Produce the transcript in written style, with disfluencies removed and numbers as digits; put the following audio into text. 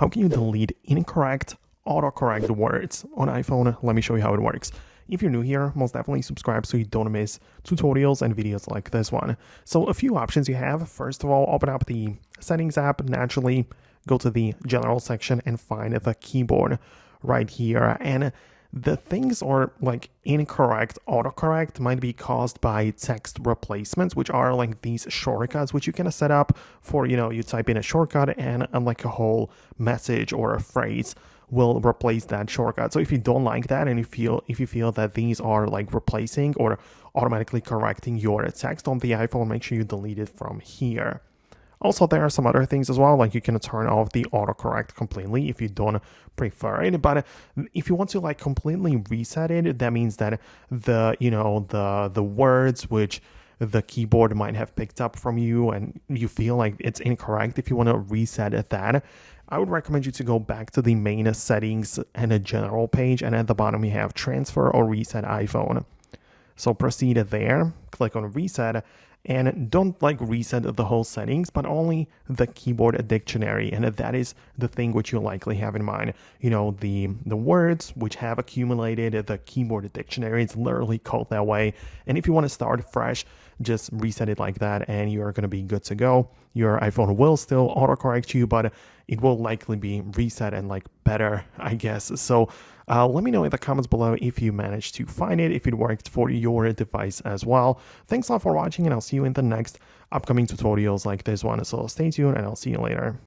How can you delete incorrect autocorrect words on iPhone? Let me show you how it works. If you're new here, most definitely subscribe so you don't miss tutorials and videos like this one. So a few options you have. First of all, open up the settings app, naturally go to the general section and find the keyboard right here. And the things are like incorrect autocorrect might be caused by text replacements, which are like these shortcuts which you can set up for, you type in a shortcut and like a whole message or a phrase will replace that shortcut. So if you don't like that and if you feel that these are like replacing or automatically correcting your text on the iPhone, make sure you delete it from here. Also, there are some other things as well, like you can turn off the autocorrect completely if you don't prefer it. But if you want to like completely reset it, that means that the words which the keyboard might have picked up from you and you feel like it's incorrect, if you want to reset that, I would recommend you to go back to the main settings and a general page, and at the bottom you have transfer or reset iPhone. So proceed there, click on reset, and don't like reset the whole settings, but only the keyboard dictionary. And that is the thing which you likely have in mind. The words which have accumulated the keyboard dictionary. It's literally called that way. And if you want to start fresh, just reset it like that and you're going to be good to go. Your iPhone will still autocorrect you, but it will likely be reset and like better, I guess. So let me know in the comments below if you managed to find it, if it worked for your device as well. Thanks a lot for watching, and I'll see you in the next upcoming tutorials like this one. So stay tuned and I'll see you later.